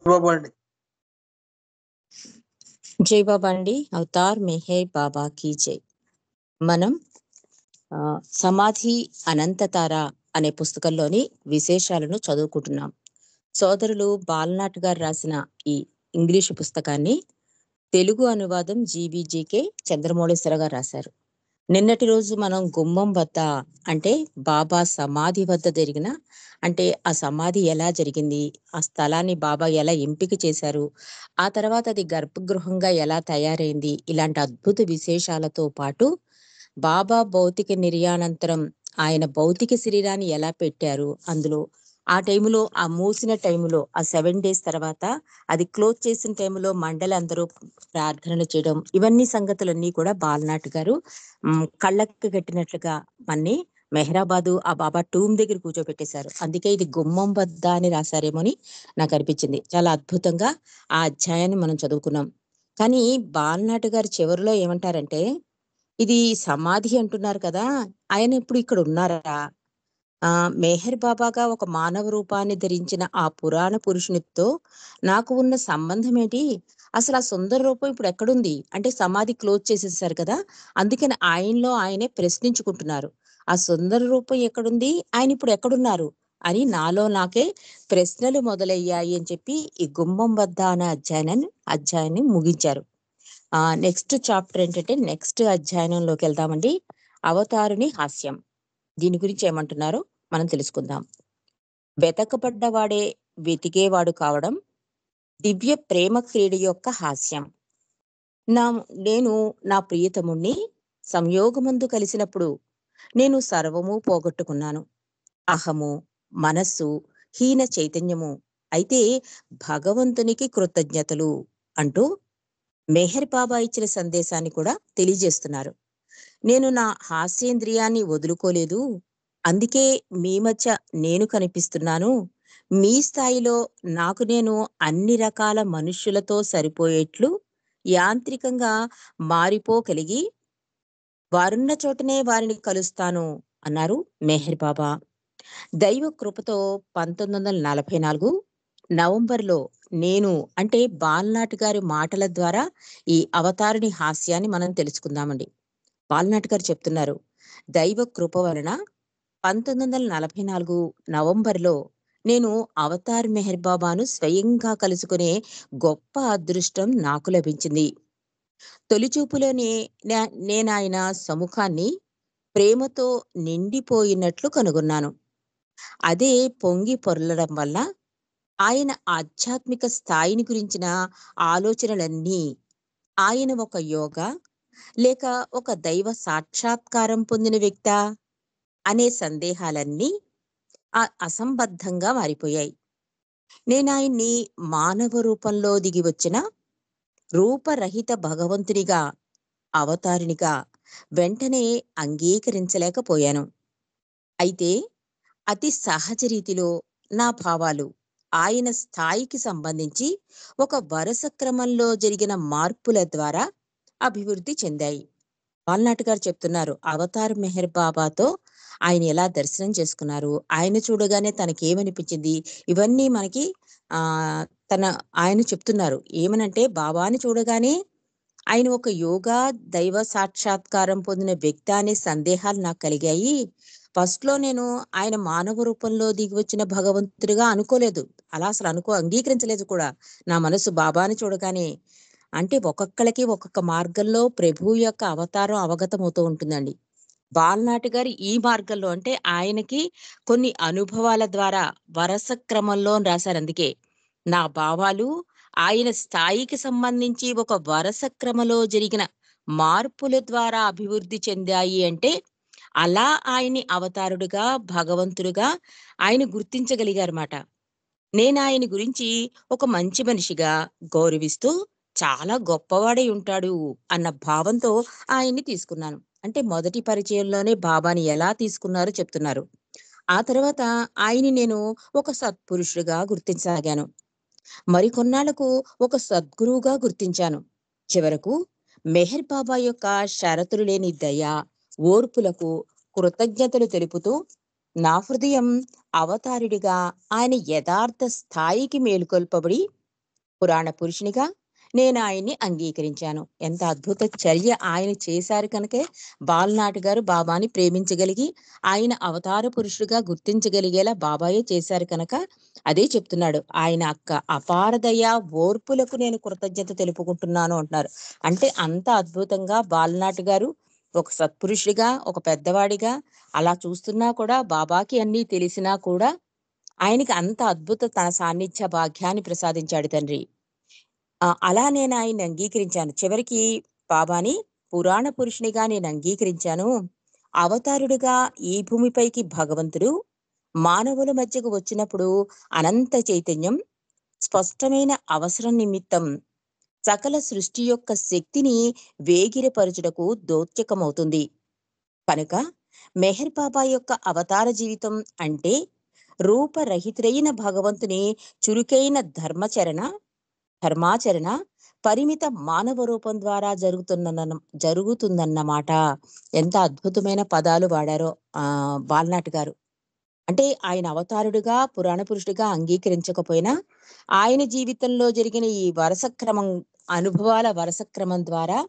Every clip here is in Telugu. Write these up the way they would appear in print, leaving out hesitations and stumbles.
బాబు అండి. జై బాబా అండి. అవతార్ మెహర్ బాబా కీ జై. మనం సమాధి అనంతతార అనే పుస్తకంలోని విశేషాలను చదువుకుంటున్నాం. సోదరులు బాలనాట్ గారు రాసిన ఈ ఇంగ్లీషు పుస్తకాన్ని తెలుగు అనువాదం జీబీజీకే చంద్రమౌళేశ్వర గారు రాశారు. నిన్నటి రోజు మనం గుమ్మం వద్ద అంటే బాబా సమాధి వద్ద జరిగిన అంటే ఆ సమాధి ఎలా జరిగింది, ఆ స్థలాన్ని బాబా ఎలా ఎంపిక చేశారు, ఆ తర్వాత అది గర్భగృహంగా ఎలా తయారైంది, ఇలాంటి అద్భుత విశేషాలతో పాటు బాబా భౌతిక నిర్యాణంతరం ఆయన భౌతిక శరీరాన్ని ఎలా పెట్టారు, అందులో ఆ టైములో ఆ మూసిన టైములో ఆ 7 days తర్వాత అది క్లోజ్ చేసిన టైంలో అందరూ ప్రార్థనలు చేయడం, ఇవన్నీ సంగతులన్నీ కూడా బాలనాట్ గారు కళ్ళకు కట్టినట్లుగా మన్ని మెహరాబాదు ఆ బాబా టూమ్ దగ్గర కూర్చోబెట్టేశారు. అందుకే ఇది గుమ్మం వద్ద అని రాశారేమో అని నాకు అనిపించింది. చాలా అద్భుతంగా ఆ అధ్యాయాన్ని మనం చదువుకున్నాం. కానీ బాలనాట్ గారు చివరిలో ఏమంటారంటే, ఇది సమాధి అంటున్నారు కదా, ఆయన ఇప్పుడు ఇక్కడ ఉన్నారా? మెహర్ బాబాగా ఒక మానవ రూపాన్ని ధరించిన ఆ పురాణ పురుషునితో నాకు ఉన్న సంబంధం ఏంటి? అసలు ఆ సుందర రూపం ఇప్పుడు ఎక్కడుంది? అంటే సమాధి క్లోజ్ చేసేసారు కదా, అందుకని ఆయనలో ఆయనే ప్రశ్నించుకుంటున్నారు. ఆ సుందర రూపం ఎక్కడుంది, ఆయన ఇప్పుడు ఎక్కడున్నారు అని నాలో నాకే ప్రశ్నలు మొదలయ్యాయి అని చెప్పి ఈ గుమ్మం వద్ద అనే అధ్యాయాన్ని ముగించారు. నెక్స్ట్ చాప్టర్ ఏంటంటే, నెక్స్ట్ అధ్యాయంలోకి వెళ్దామండి. అవతారుని హాస్యం. దీని గురించి ఏమంటున్నారో మనం తెలుసుకుందాం. వెతకబడ్డవాడే వెతికేవాడు కావడం దివ్య ప్రేమ క్రీడ యొక్క హాస్యం. నేను నా ప్రియతముణ్ణి సంయోగమందు కలిసినప్పుడు నేను సర్వము పోగొట్టుకున్నాను. అహము, మనస్సు, హీన చైతన్యము. అయితే భగవంతునికి కృతజ్ఞతలు అంటూ మెహర్ బాబా ఇచ్చిన సందేశాన్ని కూడా తెలియజేస్తున్నారు. నేను నా హాస్యేంద్రియాన్ని వదులుకోలేదు, అందుకే మీ మధ్య నేను కనిపిస్తున్నాను. మీ స్థాయిలో నాకు నేను అన్ని రకాల మనుష్యులతో సరిపోయేట్లు యాంత్రికంగా మారిపోగలిగి వారున్న చోటనే వారిని కలుస్తాను అన్నారు మెహర్ బాబా. దైవ కృపతో 1944 నవంబర్లో నేను అంటే బాలనాట్ గారి మాటల ద్వారా ఈ అవతారిణి హాస్యాన్ని మనం తెలుసుకుందామండి. బాలనాట్ గారు చెప్తున్నారు, దైవ కృప వలన 1944 నవంబర్లో నేను అవతార్ మెహర్ బాబాను స్వయంగా కలుసుకునే గొప్ప అదృష్టం నాకు లభించింది. తొలిచూపులోనే నేనాయన సముఖాన్ని ప్రేమతో నిండిపోయినట్లు కనుగొన్నాను. అదే పొంగి పొర్లడం వల్ల ఆయన ఆధ్యాత్మిక స్థాయిని గురించిన ఆలోచనలన్నీ, ఆయన ఒక యోగ లేక ఒక దైవ సాక్షాత్కారం పొందిన వ్యక్తా అనే సందేహాలన్నీ అసంబద్ధంగా మారిపోయాయి. నేనాయన్ని మానవ రూపంలో దిగి వచ్చిన రూపరహిత భగవంతునిగా, అవతారినిగా వెంటనే అంగీకరించలేకపోయాను. అయితే అతి సహజ రీతిలో నా భావాలు ఆయన స్థాయికి సంబంధించి ఒక వరుస క్రమంలో జరిగిన మార్పుల ద్వారా అభివృద్ధి చెందాయి. బాలనాట్ గారు చెప్తున్నారు, అవతార్ మెహర్ బాబాతో ఆయన ఎలా దర్శనం చేసుకున్నారు, ఆయన చూడగానే తనకేమనిపించింది, ఇవన్నీ మనకి ఆ ఆయన చెప్తున్నారు. ఏమనంటే, బాబాని చూడగానే ఆయన ఒక యోగా దైవ సాక్షాత్కారం పొందిన వ్యక్తి అనే సందేహాలు నాకు కలిగాయి. ఫస్ట్ లో నేను ఆయన మానవ రూపంలో దిగి వచ్చిన భగవంతుడిగా అనుకోలేదు, అలా అసలు అంగీకరించలేదు కూడా నా మనసు బాబాని చూడగానే. అంటే ఒక్కొక్కరికి ఒక్కొక్క మార్గంలో ప్రభు యొక్క అవతారం అవగతమవుతూ ఉంటుందండి. బాలనాటి గారు ఈ మార్గంలో అంటే ఆయనకి కొన్ని అనుభవాల ద్వారా వరస క్రమంలో రాశారు. అందుకే నా భావాలు ఆయన స్థాయికి సంబంధించి ఒక వరస క్రమలో జరిగిన మార్పుల ద్వారా అభివృద్ధి చెందాయి అంటే, అలా ఆయన్ని అవతారుడుగా భగవంతుడుగా ఆయన గుర్తించగలిగారన్నమాట. నేను ఆయన గురించి ఒక మంచి మనిషిగా గౌరవిస్తూ చాలా గొప్పవాడై ఉంటాడు అన్న భావంతో ఆయన్ని తీసుకున్నాను. అంటే మొదటి పరిచయంలోనే బాబాని ఎలా తీసుకున్నారో చెప్తున్నారు. ఆ తర్వాత ఆయన్ని నేను ఒక సత్పురుషుడిగా గుర్తించసాగాను. మరికొన్నాళ్లకు ఒక సద్గురువుగా గుర్తించాను. చివరకు మెహర్ బాబా యొక్క షరతులు లేని దయ, ఓర్పులకు కృతజ్ఞతలు తెలుపుతూ నా హృదయం అవతారుడిగా ఆయన యథార్థ స్థాయికి మేలుకొల్పబడి పురాణ పురుషునిగా నేను ఆయన్ని అంగీకరించాను. ఎంత అద్భుత చర్య ఆయన చేశారు కనుకే బాలనాటి గారు బాబాని ప్రేమించగలిగి, ఆయన అవతార పురుషుడిగా గుర్తించగలిగేలా బాబాయే చేశారు కనుక అదే చెప్తున్నాడు. ఆయన అపార దయ, ఓర్పులకు నేను కృతజ్ఞత తెలుపుకుంటున్నాను అంటున్నారు. అంటే అంత అద్భుతంగా బాలనాటి గారు ఒక సత్పురుషుడిగా, ఒక పెద్దవాడిగా అలా చూస్తున్నా కూడా బాబాకి అన్నీ తెలిసినా కూడా ఆయనకి అంత అద్భుత తన సాన్నిధ్య భాగ్యాన్ని ప్రసాదించాడు తండ్రి. అలా నేను ఆయన్ని అంగీకరించాను. చివరికి బాబాని పురాణ పురుషునిగా నేను అంగీకరించాను. అవతారుడుగా ఈ భూమిపైకి భగవంతుడు మానవుల మధ్యకు వచ్చినప్పుడు అనంత చైతన్యం స్పష్టమైన అవసరం నిమిత్తం సకల సృష్టి యొక్క శక్తిని వేగిరపరచుటకు దోత్యకమవుతుంది. కనుక మెహర్ బాబా యొక్క అవతార జీవితం అంటే రూపరహితుడైన భగవంతుని చురుకైన ధర్మాచరణ పరిమిత మానవ రూపం ద్వారా జరుగుతుందన్నమాట. ఎంత అద్భుతమైన పదాలు వాడారో బాలనాటి గారు. అంటే ఆయన అవతారుడుగా, పురాణ పురుషుడిగా అంగీకరించకపోయినా ఆయన జీవితంలో జరిగిన ఈ వరుస క్రమం, అనుభవాల వరుస క్రమం ద్వారా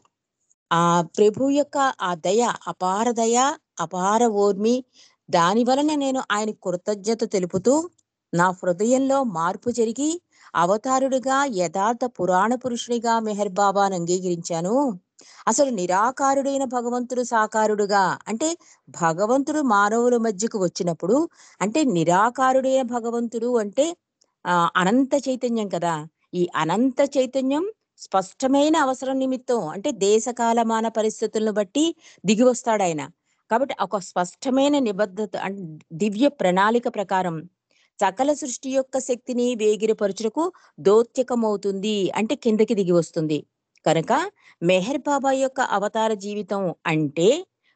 ఆ ప్రభు యొక్క ఆ దయ, అపార దయ, అపార ఓర్మి, దాని వలన నేను ఆయన కృతజ్ఞత తెలుపుతూ నా హృదయంలో మార్పు జరిగి అవతారుడిగా యథార్థ పురాణ పురుషునిగా మెహర్ బాబాను అంగీకరించాను. అసలు నిరాకారుడైన భగవంతుడు సాకారుడుగా అంటే భగవంతుడు మానవుల మధ్యకు వచ్చినప్పుడు అంటే నిరాకారుడైన భగవంతుడు అంటే అనంత చైతన్యం కదా! ఈ అనంత చైతన్యం స్పష్టమైన అవసరం నిమిత్తం అంటే దేశకాలమాన పరిస్థితులను బట్టి దిగి వస్తాడాయన. కాబట్టి ఒక స్పష్టమైన నిబద్ధత దివ్య ప్రణాళిక ప్రకారం సకల సృష్టి యొక్క శక్తిని వేగిరపరచుటకు దోత్యకమవుతుంది. అంటే కిందకి దిగి వస్తుంది. కనుక మెహర్ బాబా యొక్క అవతార జీవితం అంటే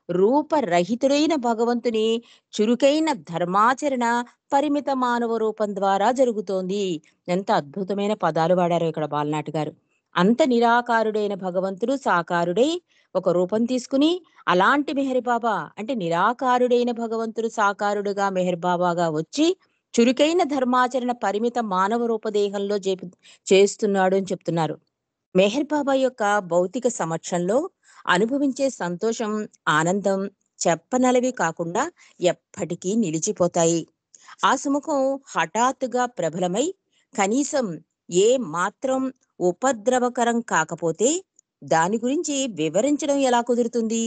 రూపరహితుడైన భగవంతుని చురుకైన ధర్మాచరణ పరిమిత మానవ రూపం ద్వారా జరుగుతోంది. ఎంత అద్భుతమైన పదాలు వాడారో ఇక్కడ బాలనాటి గారు. అంత నిరాకారుడైన భగవంతుడు సాకారుడై ఒక రూపం తీసుకుని అలాంటి మెహర్ బాబా అంటే నిరాకారుడైన భగవంతుడు సాకారుడుగా మెహర్ బాబాగా వచ్చి చురుకైన ధర్మాచరణ పరిమిత మానవ రూపదేహంలో చేస్తున్నాడు అని చెప్తున్నారు. మెహర్ బాబా యొక్క భౌతిక సమక్షంలో అనుభవించే సంతోషం, ఆనందం చెప్పనలవి కాకుండా ఎప్పటికీ నిలిచిపోతాయి. ఆ సుముఖం హఠాత్తుగా ప్రబలమై కనీసం ఏ మాత్రం ఉపద్రవకరం కాకపోతే దాని గురించి వివరించడం ఎలా కుదురుతుంది?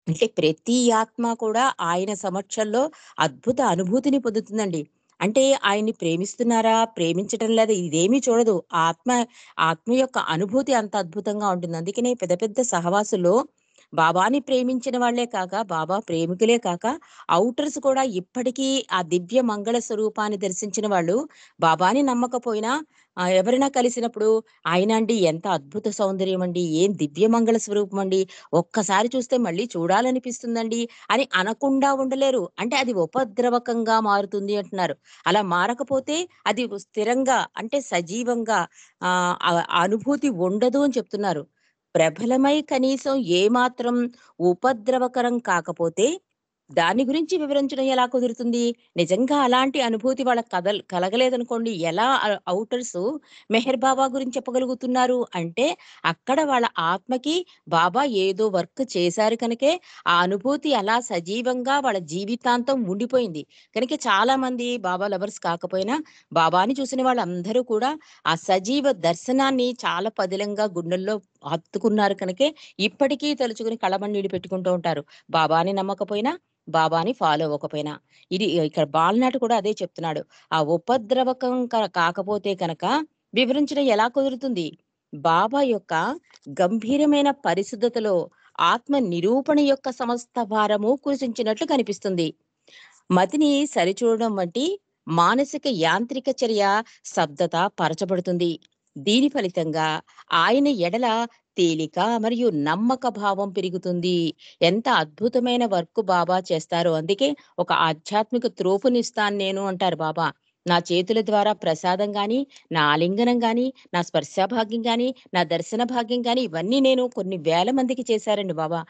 అంటే ప్రతి ఆత్మ కూడా ఆయన సమక్షంలో అద్భుత అనుభూతిని పొందుతుందండి. అంటే ఆయన్ని ప్రేమిస్తున్నారా? ప్రేమించటం లేదా? ఇదేమీ చూడదు. ఆత్మ ఆత్మ యొక్క అనుభూతి అంత అద్భుతంగా ఉంటుంది. అందుకనే పెద్ద పెద్ద సహవాసుల్లో బాబాని ప్రేమించిన వాళ్ళే కాక, బాబా ప్రేమికులే కాక, ఔటర్స్ కూడా ఇప్పటికీ ఆ దివ్య మంగళ స్వరూపాన్ని దర్శించిన వాళ్ళు బాబాని నమ్మకపోయినా ఎవరైనా కలిసినప్పుడు ఆయన అండి ఎంత అద్భుత సౌందర్యం అండి! ఏం దివ్య మంగళ స్వరూపం అండి! ఒక్కసారి చూస్తే మళ్ళీ చూడాలనిపిస్తుందండి అని అనకుండా ఉండలేరు. అంటే అది ఉపద్రవకంగా మారుతుంది అంటున్నారు. అలా మారకపోతే అది స్థిరంగా అంటే సజీవంగా అనుభూతి ఉండదు అని చెప్తున్నారు. ప్రబలమై కనీసం ఏమాత్రం ఉపద్రవకరం కాకపోతే దాని గురించి వివరించడం ఎలా కుదురుతుంది? నిజంగా అలాంటి అనుభూతి వాళ్ళకి కలగలేదనుకోండి. ఎలా ఔటర్సు మెహర్ బాబా గురించి చెప్పగలుగుతున్నారు అంటే, అక్కడ వాళ్ళ ఆత్మకి బాబా ఏదో వర్క్ చేశారు కనుకే, ఆ అనుభూతి అలా సజీవంగా వాళ్ళ జీవితాంతం ఉండిపోయింది. కనుక చాలామంది బాబా లవర్స్ కాకపోయినా, బాబాని చూసిన వాళ్ళందరూ కూడా ఆ సజీవ దర్శనాన్ని చాలా పదిలంగా గుండెల్లో హత్తుకున్నారు కనుకే, ఇప్పటికీ తలుచుకుని కళ్ళమన్నీళ్ళు పెట్టుకుంటూ ఉంటారు. బాబాని నమ్మకపోయినా, బాబాని ఫాలో అవ్వకపోయినా. ఇది ఇక్కడ బాలనాటి కూడా అదే చెప్తున్నాడు. ఆ ఉపద్రవకం కాకపోతే కనుక వివరించడం ఎలా కుదురుతుంది? బాబా యొక్క గంభీరమైన పరిశుద్ధతలో ఆత్మ నిరూపణ యొక్క సమస్త భారము కురిసించినట్లు కనిపిస్తుంది. మతిని సరిచూడడం వంటి మానసిక యాంత్రిక చర్య స్తబ్దత పరచబడుతుంది. దీని ఫలితంగా ఆయన ఎడల తేలిక మరియు నమ్మక భావం పెరుగుతుంది. ఎంత అద్భుతమైన వర్క్ బాబా చేస్తారో. అందుకే ఒక ఆధ్యాత్మిక త్రోపునిస్తాను నేను అంటారు బాబా. నా చేతుల ద్వారా ప్రసాదం గాని, నా ఆలింగనం గాని, నా స్పర్శ భాగ్యం గాని, నా దర్శన భాగ్యం గాని ఇవన్నీ నేను కొన్ని వేల మందికి చేశారండి బాబా.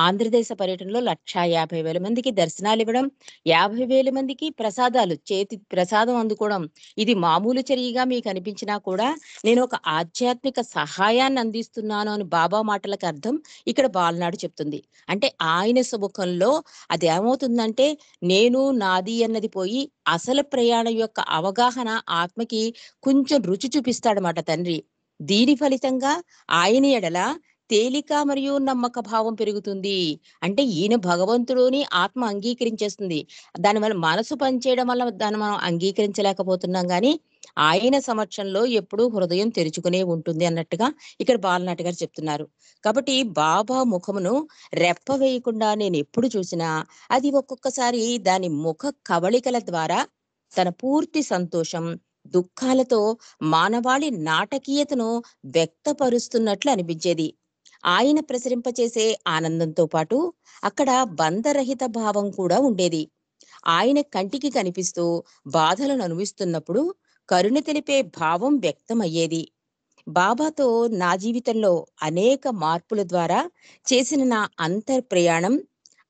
ఆంధ్రదేశ పర్యటనలో 1,50,000 మందికి దర్శనాలివ్వడం, 50,000 మందికి ప్రసాదాలు చేతి ప్రసాదం అందుకోవడం. ఇది మామూలు చర్యగా మీకనిపించినా కూడా నేనొక ఆధ్యాత్మిక సహాయాన్ని అందిస్తున్నాను అని బాబా మాటలకు అర్థం ఇక్కడ బాలనాడు చెప్తుంది. అంటే ఆయన సుముఖంలో అదేమవుతుందంటే నేను, నాది అన్నది పోయి అసలు ప్రయాణం యొక్క అవగాహన ఆత్మకి కొంచెం రుచి చూపిస్తాడమాట తండ్రి. దీని ఫలితంగా ఆయన ఎడల తేలిక మరియు నమ్మక భావం పెరుగుతుంది. అంటే ఈయన భగవంతుడుని ఆత్మ అంగీకరించేస్తుంది. దానివల్ల మనసు పనిచేయడం వల్ల దాన్ని మనం అంగీకరించలేకపోతున్నాం గానీ, ఆయన సమక్షంలో ఎప్పుడూ హృదయం తెరుచుకునే ఉంటుంది అన్నట్టుగా ఇక్కడ బాలనాటి గారు చెప్తున్నారు. కాబట్టి బాబా ముఖమును రెప్ప వేయకుండా నేనెప్పుడు చూసినా అది ఒక్కొక్కసారి దాని ముఖ కవళికల ద్వారా తన పూర్తి సంతోషం, దుఃఖాలతో మానవాళి నాటకీయతను వ్యక్తపరుస్తున్నట్లు అనిపించేది. ఆయన ప్రసరింపచేసే ఆనందంతో పాటు అక్కడ బంధరహిత భావం కూడా ఉండేది. ఆయన కంటికి కనిపిస్తూ బాధలను అనుభవిస్తున్నప్పుడు కరుణ తెలిపే భావం వ్యక్తమయ్యేది. బాబాతో నా జీవితంలో అనేక మార్పుల ద్వారా చేసిన నా అంతర్ప్రయాణం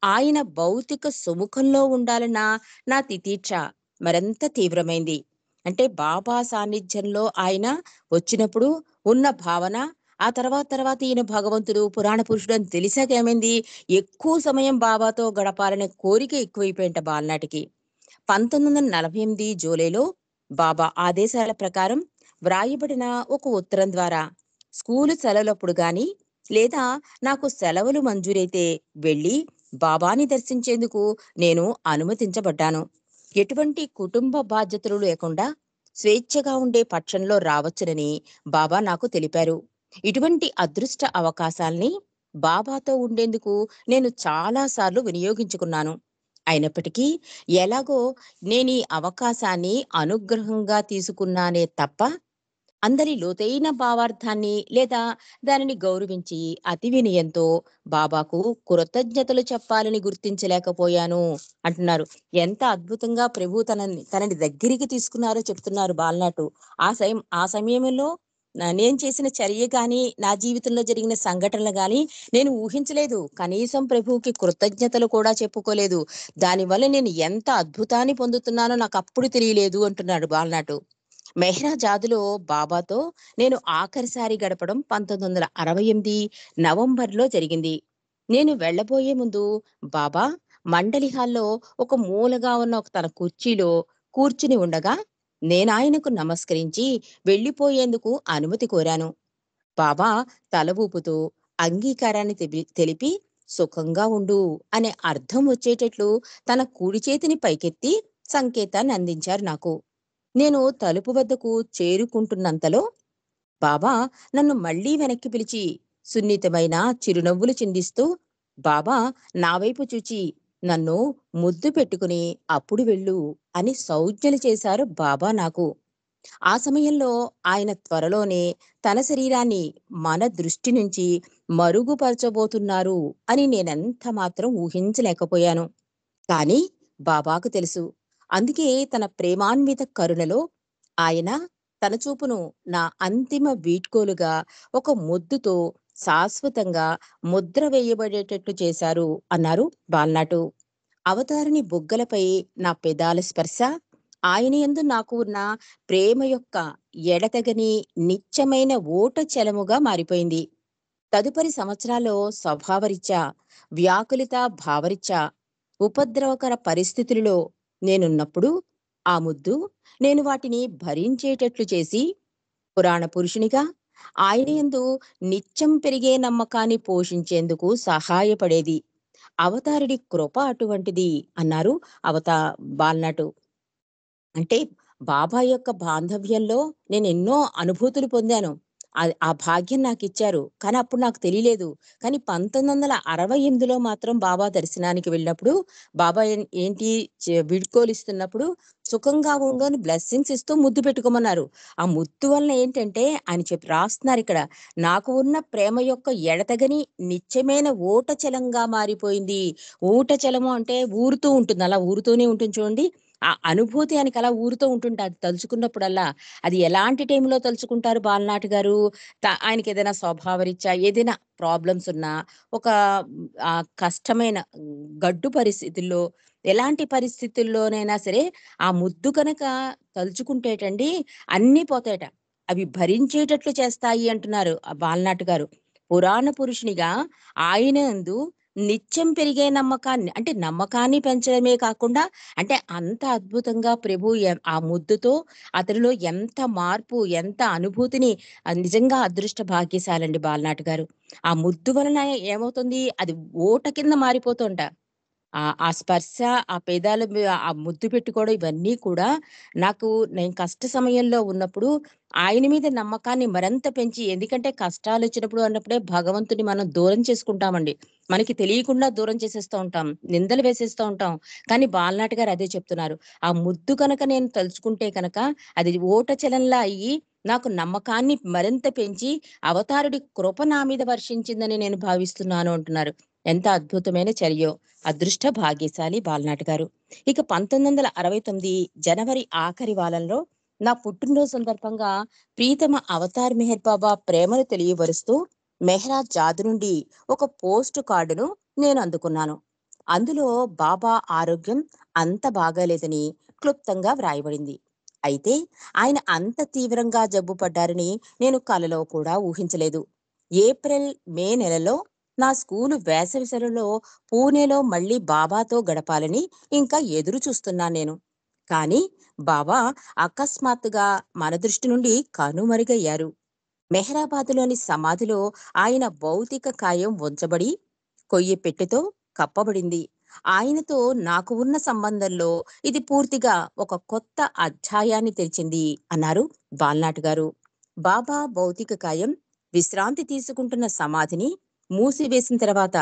ఆయన భౌతిక సుముఖంలో ఉండాలన్న నా తితీక్ష మరింత తీవ్రమైంది. అంటే బాబా సాన్నిధ్యంలో ఆయన వచ్చినప్పుడు ఉన్న భావన, ఆ తర్వాత ఈయన భగవంతుడు, పురాణ పురుషుడు అని తెలిసాక ఏమైంది, ఎక్కువ సమయం బాబాతో గడపాలనే కోరిక ఎక్కువైపోయింట బాలనాటికి. 1948 జూలైలో బాబా ఆదేశాల ప్రకారం వ్రాయబడిన ఒక ఉత్తరం ద్వారా స్కూలు సెలవులప్పుడు గాని లేదా నాకు సెలవులు మంజూరైతే వెళ్ళి బాబాని దర్శించేందుకు నేను అనుమతించబడ్డాను. ఎటువంటి కుటుంబ బాధ్యతలు లేకుండా స్వేచ్ఛగా ఉండే పక్షంలో రావచ్చునని బాబా నాకు తెలిపారు. ఇటువంటి అదృష్ట అవకాశాల్ని బాబాతో ఉండేందుకు నేను చాలా సార్లు వినియోగించుకున్నాను. అయినప్పటికీ ఎలాగో నేనీ అవకాశాన్ని అనుగ్రహంగా తీసుకున్నానే తప్ప అందరి లోతైన భావార్థాన్ని లేదా దానిని గౌరవించి అతి వినయంతో బాబాకు కృతజ్ఞతలు చెప్పాలని గుర్తించలేకపోయాను అంటున్నారు. ఎంత అద్భుతంగా ప్రభు తనని దగ్గరికి తీసుకున్నారో చెప్తున్నారు బాలనాటు. ఆ సమయంలో నేను చేసిన చర్య గాని, నా జీవితంలో జరిగిన సంఘటనలు గాని నేను ఊహించలేదు. కనీసం ప్రభువుకి కృతజ్ఞతలు కూడా చెప్పుకోలేదు. దానివల్ల నేను ఎంత అద్భుతాన్ని పొందుతున్నానో నాకప్పుడు తెలియలేదు అంటున్నాడు బాలనాటు. మెహ్రాజాదులో బాబాతో నేను ఆఖరిసారి గడపడం 1968 నవంబర్‌లో జరిగింది. నేను వెళ్ళబోయే ముందు బాబా మండలి హాల్‌లో ఒక మూలగా ఉన్న తన కుర్చీలో కూర్చుని ఉండగా, నేనాయనకు నమస్కరించి వెళ్ళిపోయేందుకు అనుమతి కోరాను. బాబా తల ఊపుతూ అంగీకారాన్ని తెలిపి సుఖంగా ఉండు అనే అర్థం వచ్చేటట్లు తన కుడి చేతిని పైకెత్తి సంకేతాన్ని అందించారు నాకు. నేను తలుపు వద్దకు చేరుకుంటున్నంతలో బాబా నన్ను మళ్ళీ వెనక్కి పిలిచి సున్నితమైన చిరునవ్వులు చిందిస్తూ బాబా నా వైపు చూచి నన్ను ముద్దు పెట్టుకుని అప్పుడు వెళ్ళు అని సౌజ్ఞలు చేశారు బాబా నాకు. ఆ సమయంలో ఆయన త్వరలోనే తన శరీరాన్ని మన దృష్టి నుంచి మరుగుపరచబోతున్నారు అని నేనెంత మాత్రం ఊహించలేకపోయాను. కానీ బాబాకు తెలుసు. అందుకే తన ప్రేమాన్విత కరుణలో ఆయన తన చూపును నా అంతిమ వీడ్కోలుగా ఒక ముద్దుతో శాశ్వతంగా ముద్ర వేయబడేటట్టు చేశారు అన్నారు బాల్నాటు. అవతారిణి బుగ్గలపై నా పెదాల స్పర్శ ఆయన యందు నాకు ఉన్న ప్రేమ యొక్క ఎడతెగని నిత్యమైన ఓట చలముగా మారిపోయింది. తదుపరి సంవత్సరాల్లో స్వభావరీత్యా, వ్యాకులిత భావరీత్యా, ఉపద్రవకర పరిస్థితులలో నేనున్నప్పుడు ఆ ముద్దు నేను వాటిని భరించేటట్లు చేసి పురాణ పురుషునిగా ఆయన యందు నిత్యం పెరిగే నమ్మకాన్ని పోషించేందుకు సహాయపడేది. అవతారుడి కృప అటువంటిది అన్నారు బాల్నాటు. అంటే బాబా యొక్క బాంధవ్యంలో నేనెన్నో అనుభూతులు పొందాను. ఆ భాగ్యం నాకిచ్చారు. కానీ అప్పుడు నాకు తెలియలేదు. కానీ 1968లో మాత్రం బాబా దర్శనానికి వెళ్ళినప్పుడు బాబా ఏంటి వీడ్కోలిస్తున్నప్పుడు సుఖంగా ఉండు అని బ్లెస్సింగ్స్ ఇస్తూ ముద్దు పెట్టుకోమన్నారు. ఆ ముద్దు వలన ఏంటంటే ఆయన రాస్తున్నారిక్కడ. నాకు ఉన్న ప్రేమ యొక్క ఎడతెగని నిత్యమైన ఊటచలంగా మారిపోయింది. ఊటచలము అంటే ఊరుతూ ఉంటుంది. అలా ఊరుతూనే ఉంటుంది చూడండి. ఆ అనుభూతి ఆయనకలా ఊరుతూ ఉంటుంటది తలుచుకున్నప్పుడల్లా. అది ఎలాంటి టైంలో తలుచుకుంటారు బాలనాటి గారు? ఆయనకేదైనా స్వభావరీత్యా ఏదైనా ప్రాబ్లమ్స్ ఉన్నా, ఒక కష్టమైన గడ్డు పరిస్థితుల్లో, ఎలాంటి పరిస్థితుల్లోనైనా సరే, ఆ ముద్దు గనక తలుచుకుంటేటండి అన్నీ పోతాయట. అవి భరించేటట్లు చేస్తాయి అంటున్నారు ఆ బాలనాటి గారు. పురాణ పురుషునిగా ఆయనందు నిత్యం పెరిగే నమ్మకాన్ని, అంటే నమ్మకాన్ని పెంచడమే కాకుండా, అంటే అంత అద్భుతంగా ప్రభు ఆ ముద్దుతో అతనిలో ఎంత మార్పు, ఎంత అనుభూతిని, నిజంగా అదృష్ట భాగ్యశాలండి బాలనాటి గారు. ఆ ముద్దు వలన ఏమవుతుంది? అది ఊట కింద మారిపోతుంట. ఆ స్పర్శ, ఆ పెదాల ఆ ముద్దు పెట్టుకోవడం ఇవన్నీ కూడా నాకు, నేను కష్ట సమయంలో ఉన్నప్పుడు ఆయన మీద నమ్మకాన్ని మరింత పెంచి, ఎందుకంటే కష్టాలొచ్చినప్పుడు అన్నప్పుడే భగవంతుడిని మనం దూరం చేసుకుంటామండి. మనకి తెలియకుండా దూరం చేసేస్తూ ఉంటాం. నిందలు వేసేస్తూ ఉంటాం. కానీ బాలనాటి గారు అదే చెప్తున్నారు. ఆ ముద్దు కనుక నేను తలుచుకుంటే కనుక అది ఓటచలంలా అయ్యి నాకు నమ్మకాన్ని మరింత పెంచి అవతారుడి కృప నా మీద వర్షించిందని నేను భావిస్తున్నాను అంటున్నారు. ఎంత అద్భుతమైన చర్యో! అదృష్ట భాగ్యశాలి బాలనాటి గారు. ఇక 1969 జనవరి ఆఖరి వారంలో నా పుట్టినరోజు సందర్భంగా ప్రీతమ అవతార్ మెహర్ బాబా ప్రేమను తెలియబరుస్తూ మెహ్రాజ్ జాద్ నుండి ఒక పోస్ట్ కార్డును నేను అందుకున్నాను. అందులో బాబా ఆరోగ్యం అంత బాగాలేదని క్లుప్తంగా వ్రాయబడింది. అయితే ఆయన అంత తీవ్రంగా జబ్బు పడ్డారని నేను కలలో కూడా ఊహించలేదు. ఏప్రిల్, మే నెలలో నా స్కూలు వేసవి సెలవులో పూణేలో మళ్ళీ బాబాతో గడపాలని ఇంకా ఎదురు చూస్తున్నాను నేను. కానీ బాబా అకస్మాత్తుగా మన దృష్టి నుండి కనుమరుగయ్యారు. మెహ్రాబాదులోని సమాధిలో ఆయన భౌతిక కాయం ఉంచబడి కొయ్య పెట్టెతో కప్పబడింది. ఆయనతో నాకు ఉన్న సంబంధంలో ఇది పూర్తిగా ఒక కొత్త అధ్యాయాన్ని తెరిచింది అన్నారు బాలనాటి గారు. బాబా భౌతిక కాయం విశ్రాంతి తీసుకుంటున్న సమాధిని మూసివేసిన తర్వాత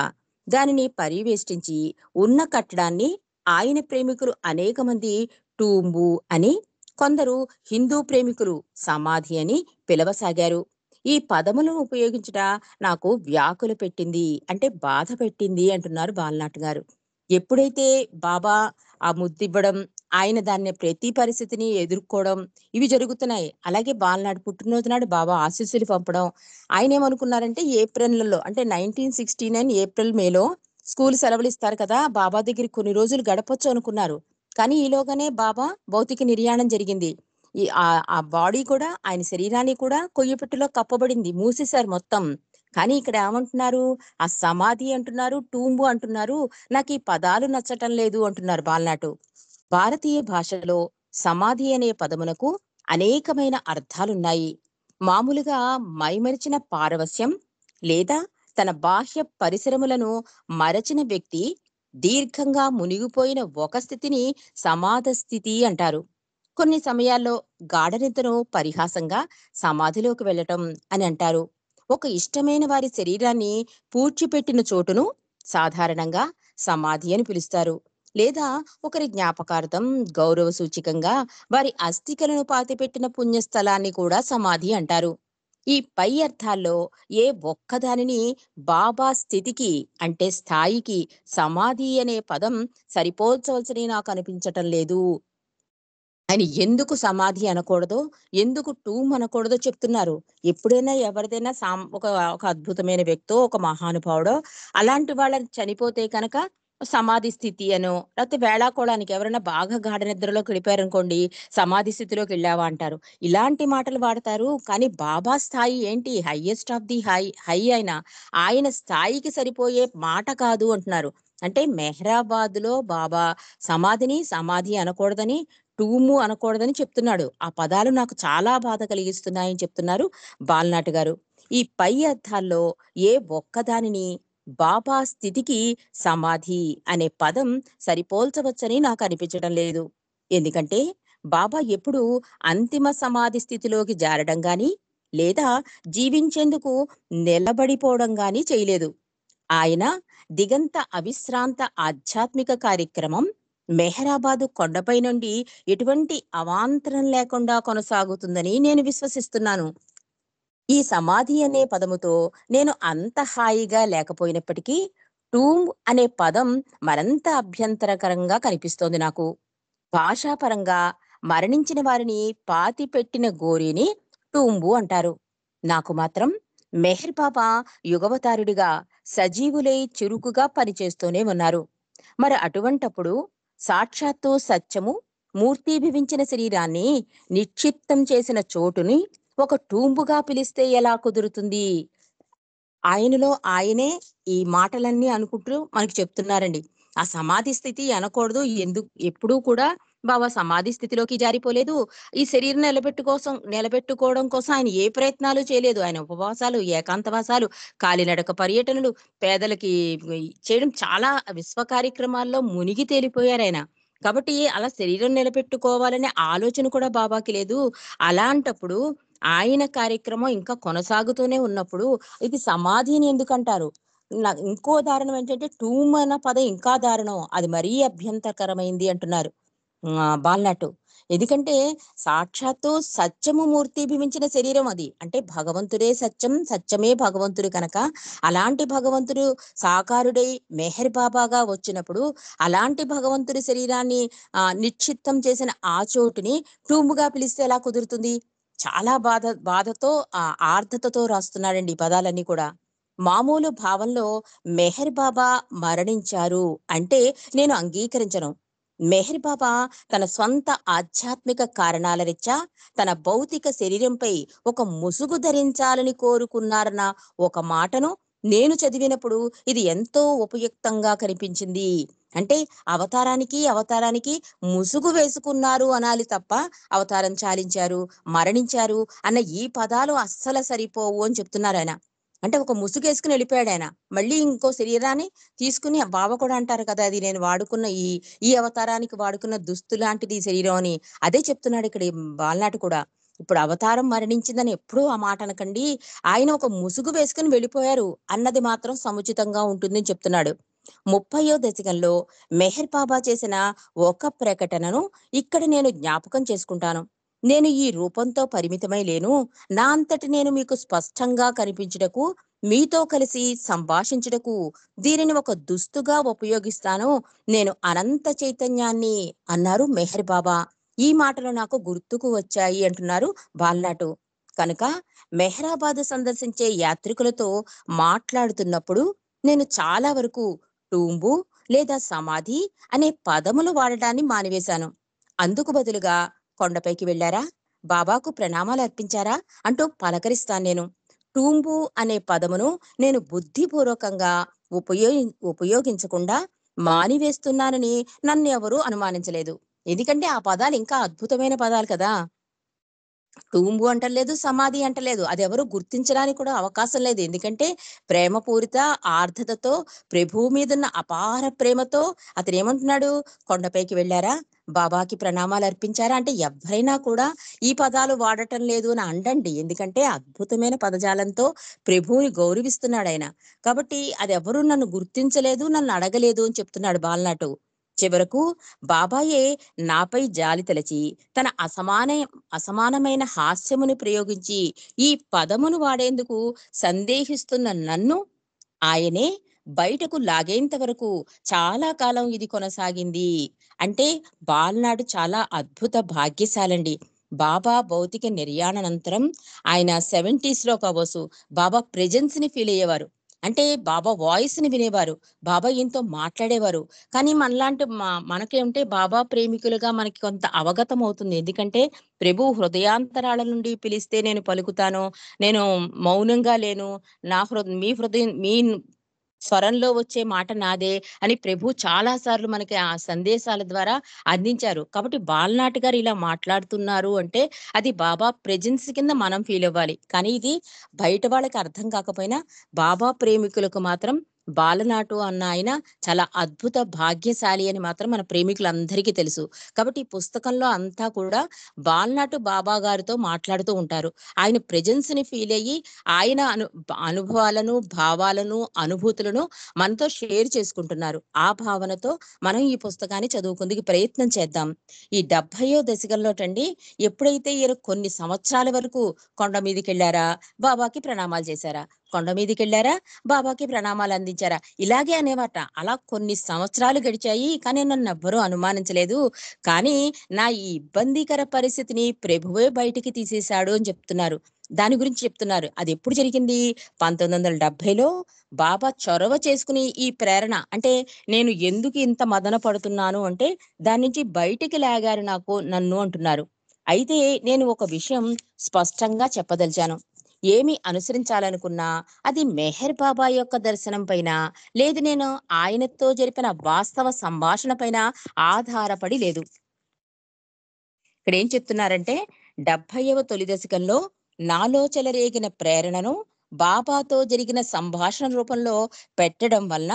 దానిని పరివేష్టించి ఉన్న కట్టడాన్ని ఆయన ప్రేమికులు అనేక మంది టూంబు అని, కొందరు హిందూ ప్రేమికులు సమాధి అని పిలవసాగారు. ఈ పదములను ఉపయోగించుట నాకు వ్యాకుల పెట్టింది, అంటే బాధ పెట్టింది అంటున్నారు బాలనాటి గారు. ఎప్పుడైతే బాబా ఆ ముద్దివ్వడం, ఆయన దాన్ని ప్రతి పరిస్థితిని ఎదుర్కోవడం ఇవి జరుగుతున్నాయి. అలాగే బాలనాడు పుట్టినరోజు నాడు బాబా ఆశీస్సులు పంపడం. ఆయనేమనుకున్నారంటే ఏప్రిల్‌లో, అంటే 1969 ఏప్రిల్, మేలో స్కూల్ సెలవులు ఇస్తారు కదా! బాబా దగ్గరికి కొన్ని రోజులు గడపొచ్చు అనుకున్నారు. కానీ ఈలోగానే బాబా భౌతిక నిర్యాణం జరిగింది. ఆ బాడీ కూడా, ఆయన శరీరాన్ని కూడా కొయ్యపెట్టెలో కప్పబడింది. మూసేశారు మొత్తం. కానీ ఇక్కడ ఏమంటున్నారు? ఆ సమాధి అంటున్నారు, టూంబు అంటున్నారు. నాకీ పదాలు నచ్చటం లేదు అంటున్నారు బాలనాటు. భారతీయ భాషలో సమాధి అనే పదమునకు అనేకమైన అర్థాలున్నాయి. మామూలుగా మైమరిచిన పారవస్యం లేదా తన బాహ్య పరిసరములను మరచిన వ్యక్తి దీర్ఘంగా మునిగిపోయిన ఒక స్థితిని సమాధ స్థితి అంటారు. కొన్ని సమయాల్లో గాఢ నిద్రను పరిహాసంగా సమాధిలోకి వెళ్ళటం అని అంటారు. ఒక ఇష్టమైన వారి శరీరాన్ని పూడ్చిపెట్టిన చోటును సాధారణంగా సమాధి అని పిలుస్తారు. లేదా ఒకరి జ్ఞాపకార్థం, గౌరవ సూచికంగా వారి అస్థికలను పాతిపెట్టిన పుణ్యస్థలాన్ని కూడా సమాధి అంటారు. ఈ పై అర్థాల్లో ఏ ఒక్కదానిని బాబా స్థితికి, అంటే స్థాయికి సమాధి అనే పదం సరిపోల్చవలసని నాకు అనిపించటం లేదు. ఆయన ఎందుకు సమాధి అనకూడదో, ఎందుకు టూమ్ అనకూడదో చెప్తున్నారు. ఎప్పుడైనా ఎవరిదైనా ఒక ఒక అద్భుతమైన వ్యక్తో, ఒక మహానుభావుడో అలాంటి వాళ్ళని చనిపోతే కనుక సమాధి స్థితి అనో, లేకపోతే వేళాకోళానికి ఎవరైనా బాగా గాఢ నిద్రలోకి వెళ్ళిపోయారనుకోండి, సమాధి స్థితిలోకెళ్ళావా అంటారు. ఇలాంటి మాటలు వాడతారు. కానీ బాబా స్థాయి ఏంటి? హైయెస్ట్ ఆఫ్ ది హై ఆయన. ఆయన స్థాయికి సరిపోయే మాట కాదు అంటున్నారు. అంటే మెహ్రాబాద్‌లో బాబా సమాధిని సమాధి అనకూడదని, టూము అనకూడదని చెప్తున్నాడు. ఆ పదాలు నాకు చాలా బాధ కలిగిస్తున్నాయని చెప్తున్నారు బాలనాటి గారు. ఈ పై అర్థాల్లో ఏ ఒక్కదానిని బాబా స్థితికి సమాధి అనే పదం సరిపోల్చవచ్చని నాకు అనిపించడం లేదు. ఎందుకంటే బాబా ఎప్పుడూ అంతిమ సమాధి స్థితిలోకి జారడం గాని, లేదా జీవించేందుకు నిలబడిపోవడం గాని చేయలేదు. ఆయన దిగంత అవిశ్రాంత ఆధ్యాత్మిక కార్యక్రమం మెహరాబాదు కొండపై నుండి ఎటువంటి అవాంతరం లేకుండా కొనసాగుతుందని నేను విశ్వసిస్తున్నాను. ఈ సమాధి అనే పదముతో నేను అంత హాయిగా లేకపోయినప్పటికీ, టూంబ్ అనే పదం మరింత అభ్యంతరకరంగా కనిపిస్తోంది నాకు. భాషాపరంగా మరణించిన వారిని పాతిపెట్టిన గోరీని టూంబు అంటారు. నాకు మాత్రం మెహర్ బాబా యుగవతారుడిగా సజీవులై చురుకుగా పనిచేస్తూనే ఉన్నారు. మరి అటువంటప్పుడు సాక్షాత్తు సత్యము మూర్తీభవించిన శరీరాన్ని నిక్షిప్తం చేసిన చోటుని ఒక టూంబుగా పిలిస్తే ఎలా కుదురుతుంది? ఆయనలో ఆయనే ఈ మాటలన్నీ అనుకుంటూ మనకి చెప్తున్నారండి. ఆ సమాధి స్థితి అనకూడదు. ఎప్పుడూ కూడా బాబా సమాధి స్థితిలోకి జారిపోలేదు. ఈ శరీరం నిలబెట్టుకోవడం కోసం ఆయన ఏ ప్రయత్నాలు చేయలేదు. ఆయన ఉపవాసాలు, ఏకాంతవాసాలు, కాలినడక పర్యటనలు, పేదలకి చేయడం చాలా విశ్వ కార్యక్రమాల్లో మునిగి తేలిపోయారాయన. కాబట్టి అలా శరీరం నిలబెట్టుకోవాలనే ఆలోచన కూడా బాబాకి లేదు. అలాంటప్పుడు ఆయన కార్యక్రమం ఇంకా కొనసాగుతూనే ఉన్నప్పుడు ఇది సమాధి అని ఎందుకంటారు? ఇంకో దారుణం ఏంటంటే టూమ్ అన్న పదం ఇంకా దారుణం. అది మరీ అభ్యంతరకరమైంది అంటున్నారు. బాల్నాటు. ఎందుకంటే సాక్షాత్తు సత్యము మూర్తీభవించిన శరీరం అది. అంటే భగవంతుడే సత్యం, సత్యమే భగవంతుడు కనుక అలాంటి భగవంతుడు సాకారుడై మెహర్ బాబాగా వచ్చినప్పుడు అలాంటి భగవంతుడి శరీరాన్ని నిక్షిప్తం చేసిన ఆ చోటుని టూముగా పిలిస్తే ఎలా కుదురుతుంది? చాలా బాధతో ఆర్ద్రతతో రాస్తున్నాడండి ఈ పదాలన్నీ కూడా. మామూలు భావంలో మెహర్ బాబా మరణించారు అంటే నేను అంగీకరించను. మెహర్ బాబా తన స్వంత ఆధ్యాత్మిక కారణాల రీత్యా తన భౌతిక శరీరంపై ఒక ముసుగు ధరించాలని కోరుకున్నారన్న ఒక మాటను నేను చదివినప్పుడు ఇది ఎంతో ఉపయుక్తంగా కనిపించింది. అంటే అవతారానికి ముసుగు వేసుకున్నారు అనాలి తప్ప అవతారం చాలించారు, మరణించారు అన్న ఈ పదాలు అస్సలు సరిపోవు అని చెప్తున్నారాయన. అంటే ఒక ముసుగేసుకుని వెళ్ళిపోయాడాయన. మళ్ళీ ఇంకో శరీరాన్ని తీసుకుని బావ కూడా అంటారు కదా! అది నేను వాడుకున్న ఈ ఈ అవతారానికి వాడుకున్న దుస్తులాంటిది ఈ శరీరం అని. అదే చెప్తున్నాడు ఇక్కడ ఈ బాలనాటి కూడా. ఇప్పుడు అవతారం మరణించిందని ఎప్పుడూ ఆ మాట అనకండి. ఆయన ఒక ముసుగు వేసుకొని వెళ్ళిపోయారు అన్నది మాత్రం సముచితంగా ఉంటుందని చెప్తున్నాడు. 30వ దశకంలో మెహర్ బాబా చేసిన ఒక ప్రకటనను ఇక్కడ నేను జ్ఞాపకం చేసుకుంటాను. నేను ఈ రూపంతో పరిమితమై లేను. నా అంతట నేను మీకు స్పష్టంగా కనిపించుటకు, మీతో కలిసి సంభాషించుటకు దీనిని ఒక దుస్తుగా ఉపయోగిస్తాను. నేను అనంత చైతన్యాన్ని అన్నారు మెహర్ బాబా. ఈ మాటలు నాకు గుర్తుకు వచ్చాయి అంటున్నారు బాల్నాటు. కనుక మెహరాబాద్ సందర్శించే యాత్రికులతో మాట్లాడుతున్నప్పుడు నేను చాలా వరకు టూంబు లేదా సమాధి అనే పదములు వాడడాన్ని మానివేశాను. అందుకు బదులుగా కొండపైకి వెళ్లారా? బాబాకు ప్రణామాలు అర్పించారా? అంటూ పలకరిస్తాను నేను. టూంబు అనే పదమును నేను బుద్ధిపూర్వకంగా ఉపయోగించకుండా మానివేస్తున్నానని నన్నెవరూ అనుమానించలేదు. ఎందుకంటే ఆ పదాలు ఇంకా అద్భుతమైన పదాలు కదా! టూంబు అంటలేదు, సమాధి అంటలేదు. అదెవరు గుర్తించడానికి కూడా అవకాశం లేదు. ఎందుకంటే ప్రేమపూరిత ఆర్ద్రతతో ప్రభువు మీదున్న అపార ప్రేమతో అతనేమంటున్నాడు? కొండపైకి వెళ్లారా? బాబాకి ప్రణామాలు అర్పించారా? అంటే ఎవ్వరైనా కూడా ఈ పదాలు వాడటం లేదు అని అనడండి. ఎందుకంటే అద్భుతమైన పదజాలంతో ప్రభువుని గౌరవిస్తున్నాడాయన. కాబట్టి అదెవరు నన్ను గుర్తించలేదు, నన్ను అడగలేదు అని చెప్తున్నాడు బాలనాటు. చివరకు బాబాయే నాపై జాలి తలచి తన అసమానమైన హాస్యమును ప్రయోగించి ఈ పదమును వాడేందుకు సందేహిస్తున్న నన్ను ఆయనే బయటకు లాగేంత వరకు చాలా కాలం ఇది కొనసాగింది. అంటే బాలనాడు చాలా అద్భుత భాగ్యశాలండి. బాబా భౌతిక నిర్యాణానంతరం ఆయన 70s కావచ్చు, బాబా ప్రెజెన్స్ ని ఫీల్ అయ్యేవారు. అంటే బాబా వాయిస్ ని వినేవారు. బాబా ఈయనతో మాట్లాడేవారు. కానీ మనకేంటే బాబా ప్రేమికులుగా మనకి కొంత అవగతం అవుతుంది. ఎందుకంటే ప్రభు హృదయాంతరాల నుండి పిలిస్తే నేను పలుకుతాను. నేను మౌనంగా లేను. మీ హృదయం మీ స్వరంలో వచ్చే మాట నాదే అని ప్రభు చాలా సార్లు మనకి ఆ సందేశాల ద్వారా అందించారు. కాబట్టి బాలనాటి గారు ఇలా మాట్లాడుతున్నారు అంటే అది బాబా ప్రెజెన్స్ కింద మనం ఫీల్ అవ్వాలి. కానీ ఇది బయట వాళ్ళకి అర్థం కాకపోయినా బాబా ప్రేమికులకు మాత్రం బాలనాటు అన్న ఆయన చాలా అద్భుత భాగ్యశాలి అని మాత్రం మన ప్రేమికులందరికీ తెలుసు. కాబట్టి ఈ పుస్తకంలో అంతా కూడా బాలనాటు బాబా గారితో మాట్లాడుతూ ఉంటారు. ఆయన ప్రెజెన్స్ ని ఫీల్ అయ్యి ఆయన అనుభవాలను, భావాలను, అనుభూతులను మనతో షేర్ చేసుకుంటున్నారు. ఆ భావనతో మనం ఈ పుస్తకాన్ని చదువుకుందుకు ప్రయత్నం చేద్దాం. ఈ 70వ దశకంలోటండి ఎప్పుడైతే ఈయన కొన్ని సంవత్సరాల వరకు కొండ మీదకెళ్లారా? బాబాకి ప్రణామాలు చేశారా? కొండ మీదకెళ్లారా, బాబాకి ప్రణామాలు అందించారా, ఇలాగే అనేవాట. అలా కొన్ని సంవత్సరాలు గడిచాయి. కానీ నన్నెవ్వరూ అనుమానించలేదు. కానీ నా ఈ ఇబ్బందికర పరిస్థితిని ప్రభువే బయటికి తీసేశాడు అని చెప్తున్నారు. దాని గురించి చెప్తున్నారు. అదెప్పుడు జరిగింది? 1970లో బాబా చొరవ చేసుకుని ఈ ప్రేరణ అంటే నేను ఎందుకు ఇంత మదన పడుతున్నాను అంటే దాని నుంచి బయటికి లాగారు నన్ను అంటున్నారు. అయితే నేను ఒక విషయం స్పష్టంగా చెప్పదలిచాను. ఏమి అనుసరించాలనుకున్నా అది మెహర్ బాబా యొక్క దర్శనం పైన, లేదు నేను ఆయనతో జరిపిన వాస్తవ సంభాషణ పైన ఆధారపడి లేదు. ఇక్కడేం చెప్తున్నారంటే 70వ తొలి దశకంలో నాలో చెలరేగిన ప్రేరణను బాబాతో జరిగిన సంభాషణ రూపంలో పెట్టడం వలన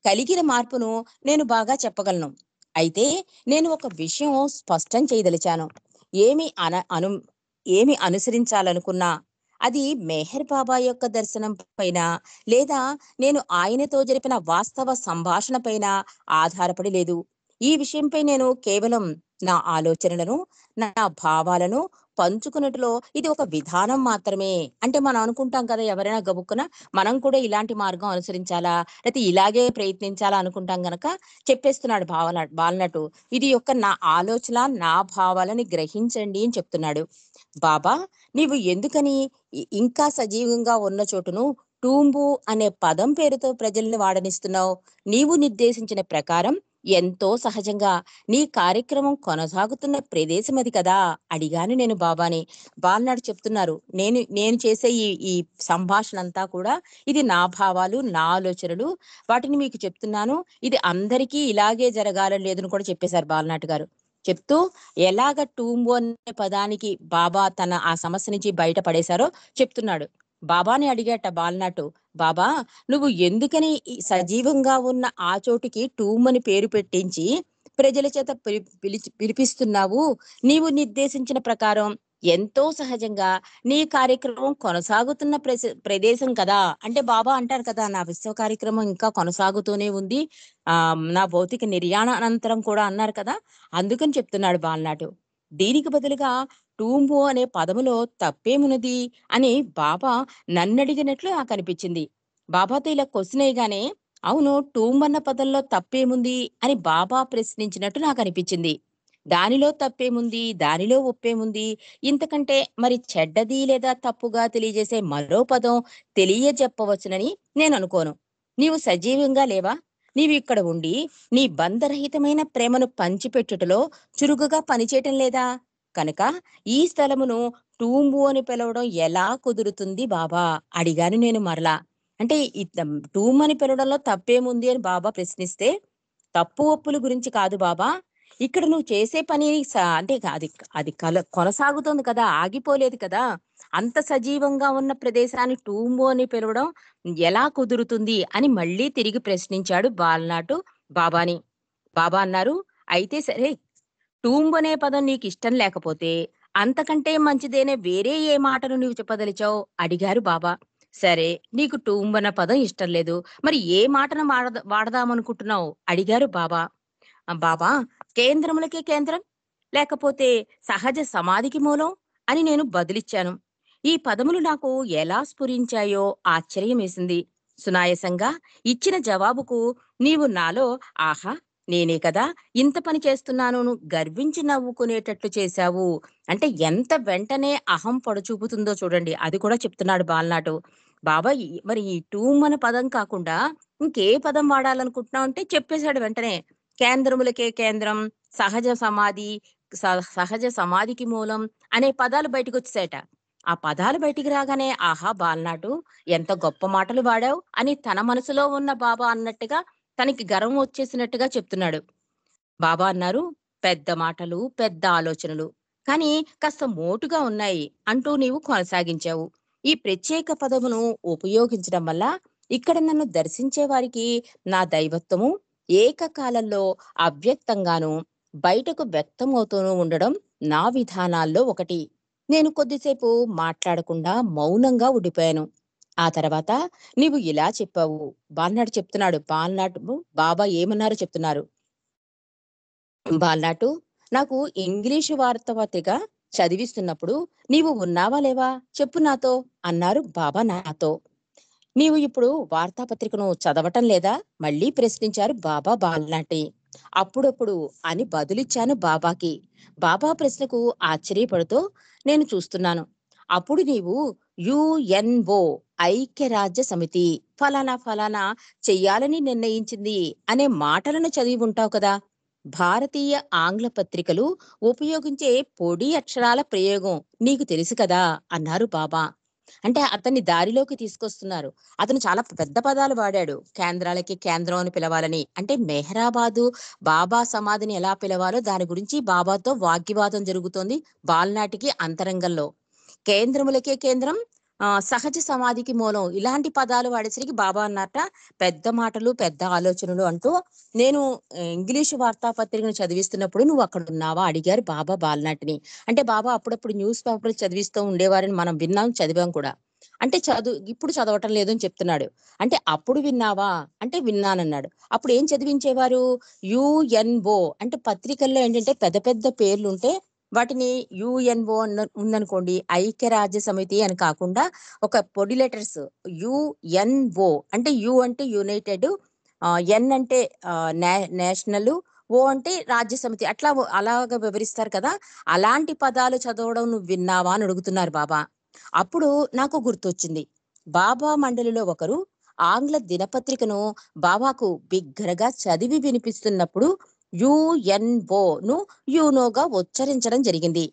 కలిగిన మార్పును నేను బాగా చెప్పగలను. అయితే నేను ఒక విషయం స్పష్టం చేయదలిచాను. ఏమి అన అను ఏమి అనుసరించాలనుకున్నా అది మెహర్ బాబా యొక్క దర్శనం పైన, లేదా నేను ఆయనతో జరిపిన వాస్తవ సంభాషణ పైన ఆధారపడి లేదు. ఈ విషయంపై నేను కేవలం నా ఆలోచనలను, నా భావాలను పంచుకున్నట్టులో ఇది ఒక విధానం మాత్రమే. అంటే మనం అనుకుంటాం కదా! ఎవరైనా గబుక్కున మనం కూడా ఇలాంటి మార్గం అనుసరించాలా? లేతే ఇలాగే ప్రయత్నించాలా అనుకుంటాం గనక చెప్పేస్తున్నాడు బాలనటు. ఇది యొక్క నా ఆలోచన, నా భావాలని గ్రహించండి అని చెప్తున్నాడు. బాబా నీవు ఎందుకని ఇంకా సజీవంగా ఉన్న చోటును టూంబు అనే పదం పేరుతో ప్రజల్ని వాడనిస్తున్నావు? నీవు నిర్దేశించిన ప్రకారం ఎంతో సహజంగా నీ కార్యక్రమం కొనసాగుతున్న ప్రదేశం అది కదా అడిగాను నేను బాబాని. బాలనాడు చెప్తున్నారు, నేను నేను చేసే ఈ సంభాషణ అంతా కూడా ఇది నా భావాలు, నా ఆలోచనలు, వాటిని మీకు చెప్తున్నాను. ఇది అందరికీ ఇలాగే జరగాలని లేదని కూడా చెప్పేశారు బాలనాటి గారు. చెప్తూ ఎలాగ టూంబు అనే పదానికి బాబా తన ఆ సమస్య నుంచి బయట పడేశారో చెప్తున్నాడు. బాబాని అడిగాట బాలనాటు, బాబా నువ్వు ఎందుకని ఈ సజీవంగా ఉన్న ఆ చోటికి టూమ్ అని పేరు పెట్టించి ప్రజల చేత పిలిపిస్తున్నావు? నీవు నిర్దేశించిన ప్రకారం ఎంతో సహజంగా నీ కార్యక్రమం కొనసాగుతున్న ప్రదేశం కదా. అంటే బాబా అంటారు కదా, నా విశ్వ కార్యక్రమం ఇంకా కొనసాగుతూనే ఉంది. నా భౌతిక నిర్యాణ అనంతరం కూడా అన్నారు కదా. అందుకని చెప్తున్నాడు బాలనాటు. దీనికి బదులుగా టూంబు అనే పదములో తప్పేమున్నది అని బాబా నన్నడిగినట్లు నాకు అనిపించింది. బాబాతో ఇలా క్వశ్చన్ వేయగానే అవును టూంబ్ అన్న పదంలో తప్పేముంది అని బాబా ప్రశ్నించినట్టు నాకు అనిపించింది. దానిలో తప్పేముంది, దానిలో ఒప్పేముంది, ఇంతకంటే మరి చెడ్డది లేదా తప్పుగా తెలియజేసే మరో పదం తెలియజెప్పవచ్చునని నేను అనుకోను. నీవు సజీవంగా లేవా? నీవు ఇక్కడ ఉండి నీ బంధరహితమైన ప్రేమను పంచిపెట్టుటలో చురుకుగా పనిచేయటం లేదా? కనుక ఈ స్థలమును టూంబు అని పిలవడం ఎలా కుదురుతుంది బాబా అడిగాను నేను మరలా. అంటే టూమ్ అని పిలవడంలో తప్పేముంది అని బాబా ప్రశ్నిస్తే, తప్పు ఒప్పుల గురించి కాదు బాబా, ఇక్కడ నువ్వు చేసే పని అంటే అది అది కొనసాగుతోంది కదా, ఆగిపోలేదు కదా. అంత సజీవంగా ఉన్న ప్రదేశాన్ని టూంబు అని పిలవడం ఎలా కుదురుతుంది అని మళ్ళీ తిరిగి ప్రశ్నించాడు బాలనాటు బాబాని. బాబా అన్నారు, అయితే సరే, టూంబ్ అనే పదం నీకిష్టం లేకపోతే, అంతకంటే మంచిదైన వేరే ఏ మాటను నీవు చెప్పదలిచావు? అడిగారు బాబా. సరే, నీకు టూంబ్ అన్న పదం ఇష్టం లేదు. మరి ఏ మాటను వాడదామనుకుంటున్నావు? అడిగారు బాబా. బాబా, కేంద్రములకే కేంద్రం, లేకపోతే సహజ సమాధికి మూలం అని నేను బదులిచ్చాను. ఈ పదములు నాకు ఎలా స్ఫురించాయో ఆశ్చర్యమేసింది. సునాయసంగా ఇచ్చిన జవాబుకు నీవు నాలో ఆహా! నేనే కదా ఇంత పని చేస్తున్నాను గర్వించి నవ్వుకునేటట్లు చేశావు. అంటే ఎంత వెంటనే అహం పొడచూపుతుందో చూడండి. అది కూడా చెప్తున్నాడు బాలనాటు. బాబా మరి ఈ టూమ్ అనే పదం కాకుండా ఇంకే పదం వాడాలనుకుంటున్నావు అంటే చెప్పేశాడు వెంటనే. కేంద్రములకే కేంద్రం, సహజ సమాధి, సహజ సమాధికి మూలం అనే పదాలు బయటకొచ్చేసాయట. ఆ పదాలు బయటికి రాగానే ఆహా! బాలనాటు ఎంత గొప్ప మాటలు వాడావు అని తన మనసులో ఉన్న బాబా అన్నట్టుగా తనకి గర్వం వచ్చేసినట్టుగా చెప్తున్నాడు. బాబా అన్నారు, పెద్ద మాటలు, పెద్ద ఆలోచనలు. కానీ కాస్త మోటుగా ఉన్నాయి అంటూ నీవు కొనసాగించావు. ఈ ప్రత్యేక పదమును ఉపయోగించడం వల్ల ఇక్కడ నన్ను దర్శించే వారికి నా దైవత్వము ఏకకాలంలో అవ్యక్తంగాను, బయటకు వ్యక్తమవుతూనూ ఉండడం నా విధానాల్లో ఒకటి. నేను కొద్దిసేపు మాట్లాడకుండా మౌనంగా ఉండిపోయాను. ఆ తర్వాత నీవు ఇలా చెప్పావు. బాలనాడు చెప్తున్నాడు. బాబా ఏమన్నారో చెప్తున్నారు. బాలనాటు, నాకు ఇంగ్లీషు వార్తాపత్రిక చదివిస్తున్నప్పుడు నీవు ఉన్నావా లేవా చెప్పు నాతో అన్నారు బాబా నాతో. నీవు ఇప్పుడు వార్తాపత్రికను చదవటం లేదా? మళ్ళీ ప్రశ్నించారు బాబా బాలనాటి. అప్పుడప్పుడు అని బదులిచ్చాను బాబాకి. బాబా ప్రశ్నకు ఆశ్చర్యపడుతూ నేను చూస్తున్నాను. అప్పుడు నీవు యుఎన్ఓ ఐక్యరాజ్య సమితి ఫలానా ఫలానా చెయ్యాలని నిర్ణయించింది అనే మాటలను చదివి ఉంటావు కదా. భారతీయ ఆంగ్ల పత్రికలు ఉపయోగించే పొడి అక్షరాల ప్రయోగం నీకు తెలుసు కదా అన్నారు బాబా. అంటే అతన్ని దారిలోకి తీసుకొస్తున్నారు. అతను చాలా పెద్ద పదాలు వాడాడు. కేంద్రాలకి కేంద్రం అని పిలవాలని. అంటే మెహరాబాదు బాబా సమాధిని ఎలా పిలవాలో దాని గురించి బాబాతో వాగ్వివాదం జరుగుతోంది బాలనాటికి అంతరంగంలో. కేంద్రములకే కేంద్రం, సహజ సమాధికి మూలం. ఇలాంటి పదాలు వాడేసరికి బాబా అన్నట్ట పెద్ద మాటలు, పెద్ద ఆలోచనలు అంటూ నేను ఇంగ్లీషు వార్తాపత్రికను చదివిస్తున్నప్పుడు "నువ్వు అక్కడున్నావా?" అడిగారు బాబా బాలనాటిని. అంటే బాబా అప్పుడప్పుడు న్యూస్ పేపర్లు చదివిస్తూ ఉండేవారని మనం విన్నాం, చదివాం కూడా. అంటే ఇప్పుడు చదవటం లేదు అని చెప్తున్నాడు. అంటే అప్పుడు విన్నావా? అంటే విన్నానన్నాడు. అప్పుడు ఏం చదివించేవారు? యుఎన్ఓ అంటే పత్రికల్లో ఏంటంటే పెద్ద పెద్ద పేర్లుంటే వాటిని యుఎన్ఓ ఉందనుకోండి, ఐక్యరాజ్య సమితి అని కాకుండా ఒక పొడి లెటర్స్ యుఎన్ఓ అంటే యు అంటే యునైటెడ్, ఎన్ అంటే నేషనల్, ఓ అంటే రాజ్య సమితి, అట్లా అలాగా వివరిస్తారు కదా. అలాంటి పదాలు చదవడం నువ్వు విన్నావా అని అడుగుతున్నారు బాబా. అప్పుడు నాకు గుర్తొచ్చింది. బాబా మండలిలో ఒకరు ఆంగ్ల దినపత్రికను బాబాకు బిగ్గరగా చదివి వినిపిస్తున్నప్పుడు యుఎన్ఓను యూనోగా ఉచ్చరించడం జరిగింది.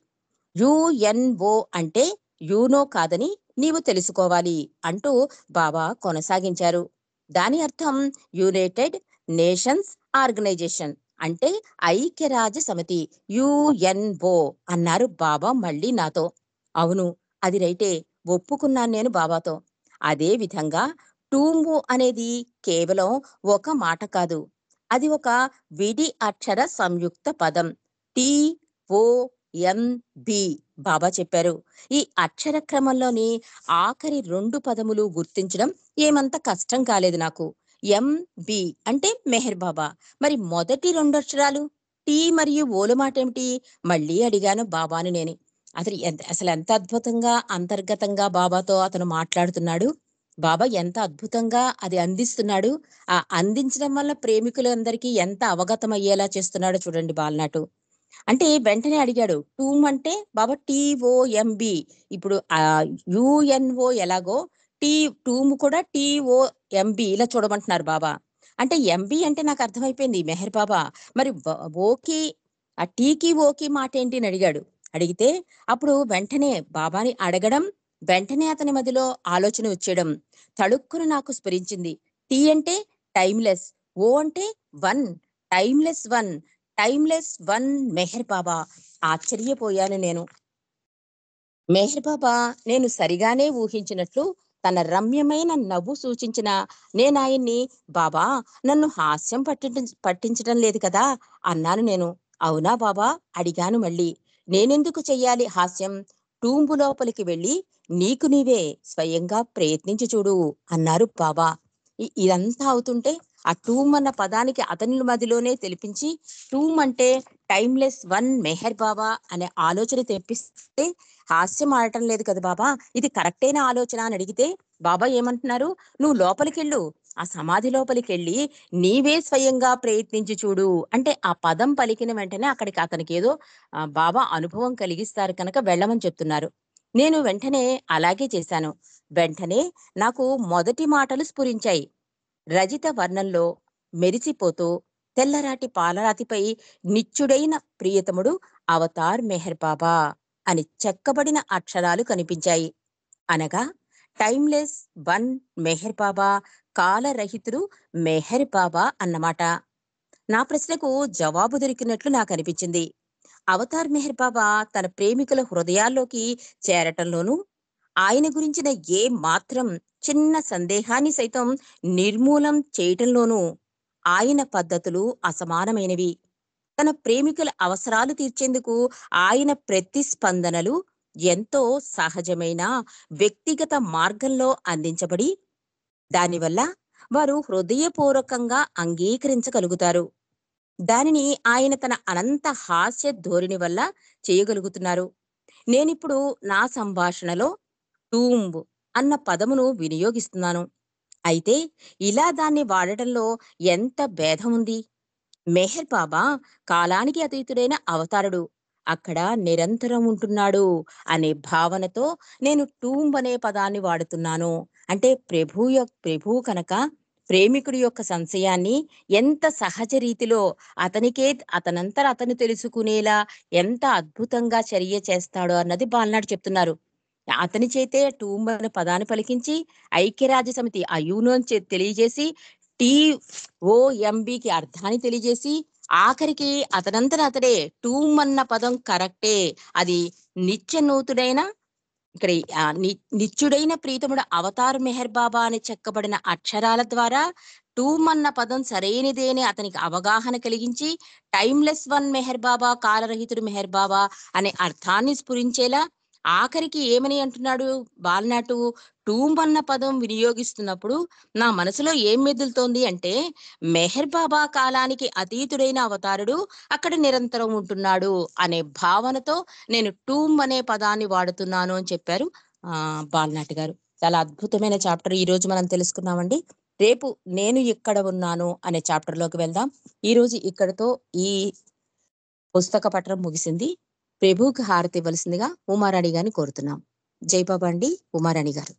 యుఎన్ఓ అంటే యూనో కాదని నీవు తెలుసుకోవాలి అంటూ బాబా కొనసాగించారు. దాని అర్థం యునైటెడ్ నేషన్స్ ఆర్గనైజేషన్, అంటే ఐక్యరాజ్య సమితి, యుఎన్ఓ అన్నారు బాబా మళ్ళీ నాతో. అవును, అది రైటే, ఒప్పుకున్నాను నేను బాబాతో. అదే విధంగా టూంబు అనేది కేవలం ఒక మాట కాదు, అది ఒక విడి అక్షర సంయుక్త పదం. టి ఓ ఎం బి బాబా చెప్పారు. ఈ అక్షర క్రమంలోని ఆఖరి 2 పదములు గుర్తించడం ఏమంత కష్టం కాలేదు నాకు. బి అంటే మెహర్ బాబా. మరి మొదటి 2 అక్షరాలు టీ మరియు ఓల మాటేమిటి? మళ్ళీ అడిగాను బాబాని నేను. అసలెంత అద్భుతంగా అంతర్గతంగా బాబాతో అతను మాట్లాడుతున్నాడు. బాబా ఎంత అద్భుతంగా అది అందిస్తున్నాడు. ఆ అందించడం వల్ల ప్రేమికులందరికీ ఎంత అవగతమయ్యేలా చేస్తున్నాడో చూడండి బాలనాటు. అంటే వెంటనే అడిగాడు. టూమ్ అంటే బాబా టీఓఎంబి. ఇప్పుడు యుఎన్ఓ ఎలాగో టీ టూమ్ కూడా టీఓఎంబి ఇలా చూడమంటున్నారు బాబా. అంటే ఎంబి అంటే నాకు అర్థమైపోయింది మెహర్ బాబా. మరి ఓకి, ఆ టీకి ఓకి మాట ఏంటి అని అడిగాడు. అడిగితే అప్పుడు వెంటనే బాబాని అడగడం, వెంటనే అతని మదిలో ఆలోచన వచ్చేయడం తళుక్కున నాకు స్ఫురించింది. టీ అంటే టైమ్‌లెస్, ఓ అంటే one, timeless one, timeless one Meher Baba. ఆశ్చర్యపోయాను నేను. మెహర్ బాబా నేను సరిగానే ఊహించినట్లు తన రమ్యమైన నవ్వు సూచించిన నేనాయన్ని "బాబా, నన్ను హాస్యం పట్టించటం లేదు కదా" అన్నాను నేను. "అవునా బాబా?" అడిగాను మళ్ళీ. "నేనెందుకు చెయ్యాలి హాస్యం? టూంబు లోపలికి వెళ్ళి నీకు నీవే స్వయంగా ప్రయత్నించి చూడు" అన్నారు బాబా. ఇదంతా అవుతుంటే ఆ టూమ్ అన్న పదానికి అతని మదిలోనే తెలిపించి, టూమ్ అంటే టైమ్‌లెస్ వన్ మెహర్ బాబా అనే ఆలోచన తెప్పిస్తే, హాస్యం ఆడటం లేదు కదా బాబా, ఇది కరెక్టేనా ఆలోచన అని అడిగితే, బాబా ఏమంటున్నారు? "నువ్వు లోపలికెళ్ళు. ఆ సమాధి లోపలికెళ్ళి నీవే స్వయంగా ప్రయత్నించి చూడు." అంటే ఆ పదం పలికిన వెంటనే అక్కడికి అతనికేదో బాబా అనుభవం కలిగిస్తారు కనుక వెళ్ళమని చెప్తున్నారు. నేను వెంటనే అలాగే చేశాను. వెంటనే నాకు మొదటి మాటలు స్ఫురించాయి. రజిత వర్ణంలో మెరిసిపోతూ తెల్లరాటి పాలరాతిపై నిత్యుడైన ప్రియతముడు అవతార్ మెహర్ బాబా అని చెక్కబడిన అక్షరాలు కనిపించాయి. అనగా టైమ్‌లెస్ వన్ మెహర్ బాబా, కాలరహితుడు మెహర్ బాబా అన్నమాట. నా ప్రశ్నకు జవాబు దొరికినట్లు నాకనిపించింది. అవతార్ మెహర్ బాబా తన ప్రేమికుల హృదయాల్లోకి చేరటంలోనూ, ఆయన గురించిన ఏ మాత్రం చిన్న సందేహాన్ని సైతం నిర్మూలం చేయటంలోనూ ఆయన పద్ధతులు అసమానమైనవి. తన ప్రేమికుల అవసరాలు తీర్చేందుకు ఆయన ప్రతిస్పందనలు ఎంతో సహజమైన వ్యక్తిగత మార్గంలో అందించబడి, దానివల్ల వారు హృదయపూర్వకంగా అంగీకరించగలుగుతారు. దానిని ఆయన తన అనంత హాస్య ధోరణి వల్ల చేయగలుగుతున్నారు. నేనిప్పుడు నా సంభాషణలో టూంబ్ అన్న పదమును వినియోగిస్తున్నాను. అయితే ఇలా దాన్ని వాడటంలో ఎంత భేదం ఉంది. మెహర్ బాబా కాలానికి అతీతుడైన అవతారుడు. అక్కడ నిరంతరం ఉంటున్నాడు అనే భావనతో నేను టూంబ్ అనే పదాన్ని వాడుతున్నాను. అంటే ప్రభువు కనుక ప్రేమికుడి యొక్క సంశయాన్ని ఎంత సహజ రీతిలో అతనికే అతనంతట అతను తెలుసుకునేలా ఎంత అద్భుతంగా చర్య చేస్తాడో అన్నది బాలనాడు చెప్తున్నారు. అతని చేతే టూంబ్ అనే పదాన్ని పలికించి ఐక్యరాజ్య సమితి ఆ యూనోన్ తెలియజేసి టీఓఎంబికి అర్థాన్ని తెలియజేసి ఆఖరికి అతనంతట అతడే టూమ్ అన్న పదం కరెక్టే. అది నిత్య నూతుడైన ఇక్కడ నిత్యుడైన ప్రీతముడు అవతార్ మెహర్ బాబా అని చెక్కబడిన అక్షరాల ద్వారా టూమ్ అన్న పదం సరైనదే అని అతనికి అవగాహన కలిగించి టైమ్‌లెస్ వన్ మెహర్ బాబా, కాలరహితుడు మెహర్ బాబా అనే అర్థాన్ని స్ఫురించేలా ఆఖరికి ఏమని అంటున్నాడు బాలనాటు, టూమ్ అన్న పదం వినియోగిస్తున్నప్పుడు నా మనసులో ఏం మెదులుతోంది అంటే, మెహర్ బాబా కాలానికి అతీతుడైన అవతారుడు అక్కడ నిరంతరం ఉంటున్నాడు అనే భావనతో నేను టూమ్ అనే పదాన్ని వాడుతున్నాను అని చెప్పారు బాలనాటి గారు. చాలా అద్భుతమైన చాప్టర్ ఈరోజు మనం తెలుసుకున్నామండి. రేపు నేను ఎక్కడ ఉన్నాను అనే చాప్టర్‌లోకి వెళ్దాం. ఈరోజు ఇక్కడితో ఈ పుస్తక పఠనం ముగిసింది. ప్రభువుకి హారతి ఇవ్వాల్సిందిగా ఉమారాణి గారిని కోరుతున్నాం. జై బాబా అండి. ఉమారాణి గారు.